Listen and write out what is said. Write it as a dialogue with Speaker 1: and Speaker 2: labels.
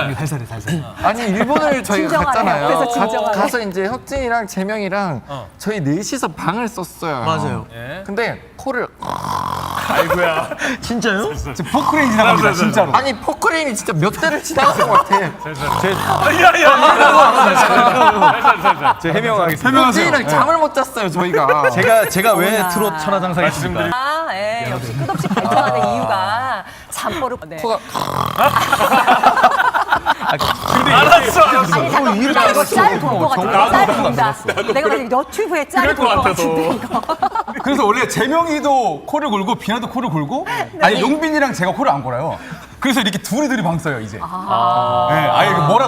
Speaker 1: 살살해.
Speaker 2: 아니 일본을 저희가
Speaker 3: 진정하네.
Speaker 2: 갔잖아요.
Speaker 3: 옆에서 진정하네.
Speaker 2: 가서 이제 혁진이랑 재명이랑 저희 넷이서 방을 썼어요.
Speaker 1: 맞아요.
Speaker 2: 근데 코를
Speaker 4: 아이고야.
Speaker 1: 진짜요? 지금 포크레인 지나갑니다. 진짜로.
Speaker 2: 아니 포크레인이 진짜 몇 대를 지나간 것 같아.
Speaker 4: 야야. 제 해명하겠습니다.
Speaker 2: 혁진이랑 잠을 못 잤어요 저희가.
Speaker 1: 제가 왜 트롯 천하장사겠습니까?
Speaker 3: 아, 예. 역시 끝없이 발전하는 이유가 잠버릇. 네.
Speaker 2: 코가
Speaker 4: 알았어.
Speaker 3: 아니 잠깐 이거 짤 볼 것 같은데. 짤 본다. 내가 봤을 때 너튜브에 짤 볼 것 같은데 이거.
Speaker 1: 그래서 원래 재명이도 코를 골고 비나도 코를 골고 아니 용빈이랑 제가 코를 안 골아요. 그래서 이렇게 둘이 방 써요 이제. 아예 뭐라